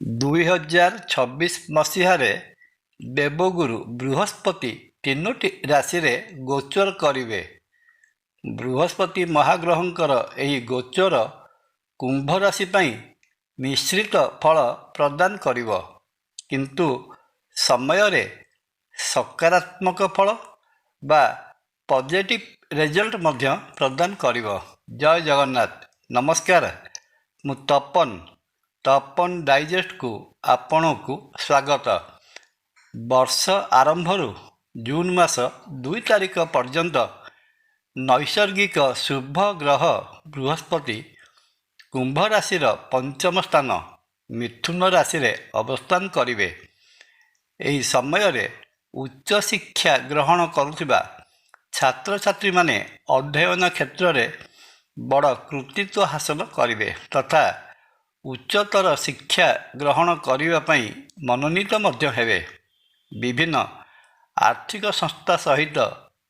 2026 ମସିହାରେ ଦେବଗୁରୁ ବୃହସ୍ପତି 3ଟି ରାଶିରେ ଗୋଚର କରିବେ। ବୃହସ୍ପତି ମହାଗ୍ରହଙ୍କର ଏହି ଗୋଚର କୁମ୍ଭ ରାଶି ପାଇଁ ମିଶ୍ରିତ ଫଳ ପ୍ରଦାନ କରିବ, କିନ୍ତୁ ସମୟରେ ସକାରାତ୍ମକ ଫଳ ବା ପଜିଟିଭ ରେଜଲ୍ଟ ମଧ୍ୟ ପ୍ରଦାନ କରିବ। ଜୟ ଜଗନ୍ନାଥ। ନମସ୍କାର, ମୁଁ ତପନ ଡାଇଜେଷ୍ଟକୁ ଆପଣଙ୍କୁ ସ୍ୱାଗତ। ବର୍ଷ ଆରମ୍ଭରୁ ଜୁନ୍ ମାସ 2 ତାରିଖ ପର୍ଯ୍ୟନ୍ତ ନୈସର୍ଗିକ ଶୁଭ ଗ୍ରହ ବୃହସ୍ପତି କୁମ୍ଭ ରାଶିର ପଞ୍ଚମ ସ୍ଥାନ ମିଥୁନ ରାଶିରେ ଅବସ୍ଥାନ କରିବେ। ଏହି ସମୟରେ ଉଚ୍ଚଶିକ୍ଷା ଗ୍ରହଣ କରୁଥିବା ଛାତ୍ରଛାତ୍ରୀମାନେ ଅଧ୍ୟୟନ କ୍ଷେତ୍ରରେ ବଡ଼ କୃତିତ୍ୱ ହାସଲ କରିବେ ତଥା ଉଚ୍ଚତର ଶିକ୍ଷା ଗ୍ରହଣ କରିବା ପାଇଁ ମନୋନୀତ ମଧ୍ୟ ହେବେ। ବିଭିନ୍ନ ଆର୍ଥିକ ସଂସ୍ଥା ସହିତ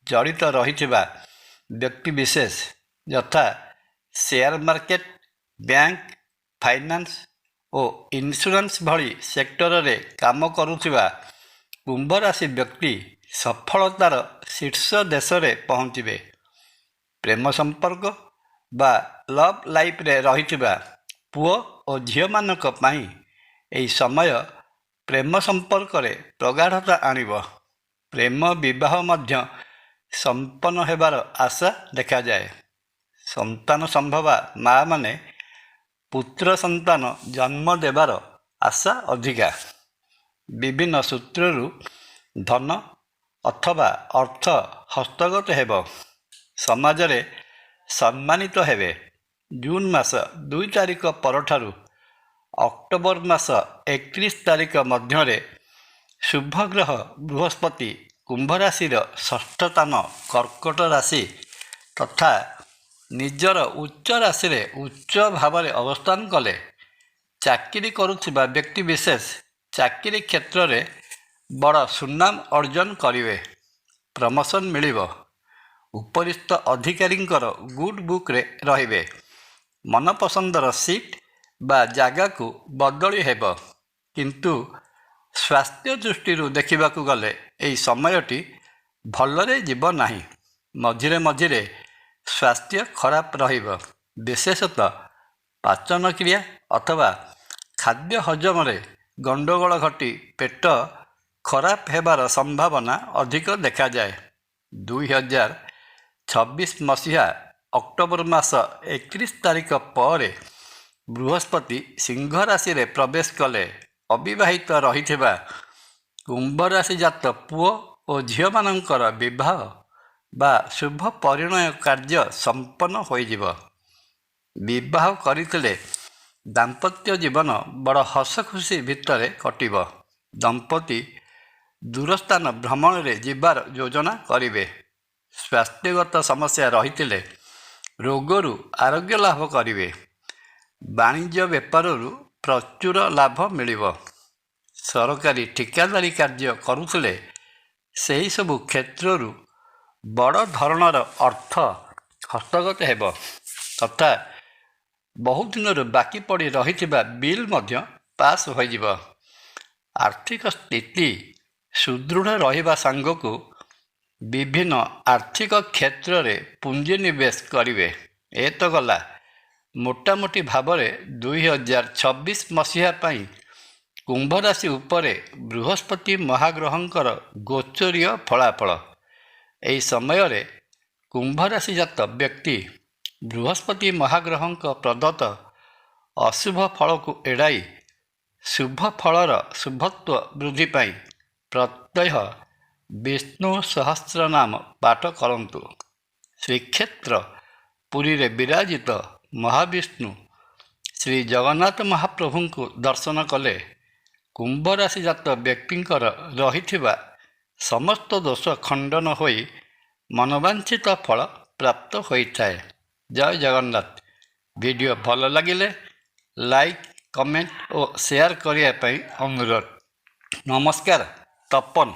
ଜଡ଼ିତ ରହିଥିବା ବ୍ୟକ୍ତିବିଶେଷ ଯଥା ସେୟାର ମାର୍କେଟ, ବ୍ୟାଙ୍କ, ଫାଇନାନ୍ସ ଓ ଇନ୍ସୁରାନ୍ସ ଭଳି ସେକ୍ଟରରେ କାମ କରୁଥିବା କୁମ୍ଭ ରାଶି ବ୍ୟକ୍ତି ସଫଳତାର ଶୀର୍ଷ ଦେଶରେ ପହଞ୍ଚିବେ। ପ୍ରେମ ସମ୍ପର୍କ ବା ଲଭ୍ ଲାଇଫରେ ରହିଥିବା ପୁଅ ଓ ଝିଅମାନଙ୍କ ପାଇଁ ଏହି ସମୟ ପ୍ରେମ ସମ୍ପର୍କରେ ପ୍ରଗାଢ଼ତା ଆଣିବ। ପ୍ରେମ ବିବାହ ମଧ୍ୟ ସମ୍ପନ୍ନ ହେବାର ଆଶା ଦେଖାଯାଏ। ସନ୍ତାନ ସମ୍ଭବା ମାଆମାନେ ପୁତ୍ର ସନ୍ତାନ ଜନ୍ମ ଦେବାର ଆଶା ଅଧିକା। ବିଭିନ୍ନ ସୂତ୍ରରୁ ଧନ ଅଥବା ଅର୍ଥ ହସ୍ତଗତ ହେବ। ସମାଜରେ ସମ୍ମାନିତ ହେବେ। ଜୁନ୍ ମାସ 2 ତାରିଖ ପରଠାରୁ ଅକ୍ଟୋବର ମାସ 31 ତାରିଖ ମଧ୍ୟରେ ଶୁଭଗ୍ରହ ବୃହସ୍ପତି କୁମ୍ଭ ରାଶିର ଷଷ୍ଠ ସ୍ଥାନ କର୍କଟ ରାଶି ତଥା ନିଜର ଉଚ୍ଚ ରାଶିରେ ଉଚ୍ଚ ଭାବରେ ଅବସ୍ଥାନ କଲେ ଚାକିରି କରୁଥିବା ବ୍ୟକ୍ତିବିଶେଷ ଚାକିରି କ୍ଷେତ୍ରରେ ବଡ଼ ସୁନାମ ଅର୍ଜନ କରିବେ। ପ୍ରମୋସନ୍ ମିଳିବ। ଉପରିସ୍ଥ ଅଧିକାରୀଙ୍କର ଗୁଡ୍ ବୁକ୍ରେ ରହିବେ। ମନପସନ୍ଦର ସିଟ୍ ବା ଜାଗାକୁ ବଦଳି ହେବ, କିନ୍ତୁ ସ୍ୱାସ୍ଥ୍ୟ ଦୃଷ୍ଟିରୁ ଦେଖିବାକୁ ଗଲେ ଏହି ସମୟଟି ଭଲରେ ଯିବ ନାହିଁ। ମଝିରେ ମଝିରେ ସ୍ୱାସ୍ଥ୍ୟ ଖରାପ ରହିବ। ବିଶେଷତଃ ପାଚନ କ୍ରିୟା ଅଥବା ଖାଦ୍ୟ ହଜମରେ ଗଣ୍ଡଗୋଳ ଘଟି ପେଟ ଖରାପ ହେବାର ସମ୍ଭାବନା ଅଧିକ ଦେଖାଯାଏ। 2026 ମସିହା ଅକ୍ଟୋବର ମାସ 31 ତାରିଖ ପରେ ବୃହସ୍ପତି ସିଂହ ରାଶିରେ ପ୍ରବେଶ କଲେ ଅବିବାହିତ ରହିଥିବା କୁମ୍ଭ ରାଶି ଜାତ ପୁଅ ଓ ଝିଅମାନଙ୍କର ବିବାହ ବା ଶୁଭ ପରିଣୟ କାର୍ଯ୍ୟ ସମ୍ପନ୍ନ ହୋଇଯିବ। ବିବାହ କରିଥିଲେ ଦାମ୍ପତ୍ୟ ଜୀବନ ବଡ଼ ହସ ଖୁସି ଭିତରେ କଟିବ। ଦମ୍ପତି ଦୂରସ୍ଥାନ ଭ୍ରମଣରେ ଯିବାର ଯୋଜନା କରିବେ। ସ୍ୱାସ୍ଥ୍ୟଗତ ସମସ୍ୟା ରହିଥିଲେ ରୋଗରୁ ଆରୋଗ୍ୟ ଲାଭ କରିବେ। ବାଣିଜ୍ୟ ବେପାରରୁ ପ୍ରଚୁର ଲାଭ ମିଳିବ। ସରକାରୀ ଠିକାଦାରୀ କାର୍ଯ୍ୟ କରୁଥିଲେ ସେହିସବୁ କ୍ଷେତ୍ରରୁ ବଡ଼ ଧରଣର ଅର୍ଥ ହସ୍ତଗତ ହେବ ତଥା ବହୁ ଦିନରୁ ବାକି ପଡ଼ି ରହିଥିବା ବିଲ୍ ମଧ୍ୟ ପାସ୍ ହୋଇଯିବ। ଆର୍ଥିକ ସ୍ଥିତି ସୁଦୃଢ଼ ରହିବା ସାଙ୍ଗକୁ ବିଭିନ୍ନ ଆର୍ଥିକ କ୍ଷେତ୍ରରେ ପୁଞ୍ଜି ନିବେଶ କରିବେ। ଏ ତ ଗଲା ମୋଟାମୋଟି ଭାବରେ 2026 ମସିହା ପାଇଁ କୁମ୍ଭ ରାଶି ଉପରେ ବୃହସ୍ପତି ମହାଗ୍ରହଙ୍କର ଗୋଚରୀୟ ଫଳାଫଳ। ଏହି ସମୟରେ କୁମ୍ଭ ରାଶି ଜାତ ବ୍ୟକ୍ତି ବୃହସ୍ପତି ମହାଗ୍ରହଙ୍କ ପ୍ରଦତ୍ତ ଅଶୁଭ ଫଳକୁ ଏଡ଼ାଇ ଶୁଭ ଫଳର ଶୁଭତ୍ୱ ବୃଦ୍ଧି ପାଇଁ ପ୍ରତ୍ୟହ ବିଷ୍ଣୁ ସହସ୍ରନାମ ପାଠ କରନ୍ତୁ। ଶ୍ରୀକ୍ଷେତ୍ର ପୁରୀରେ ବିରାଜିତ ମହାବିଷ୍ଣୁ ଶ୍ରୀ ଜଗନ୍ନାଥ ମହାପ୍ରଭୁଙ୍କୁ ଦର୍ଶନ କଲେ କୁମ୍ଭ ରାଶି ଜାତ ବ୍ୟକ୍ତିଙ୍କର ରହିଥିବା ସମସ୍ତ ଦୋଷ ଖଣ୍ଡନ ହୋଇ ମନବାଞ୍ଛିତ ଫଳ ପ୍ରାପ୍ତ ହୋଇଥାଏ। ଜୟ ଜଗନ୍ନାଥ। ଭିଡ଼ିଓ ଭଲ ଲାଗିଲେ ଲାଇକ୍, କମେଣ୍ଟ ଓ ସେୟାର କରିବା ପାଇଁ ଅନୁରୋଧ। ନମସ୍କାର। ତପନ।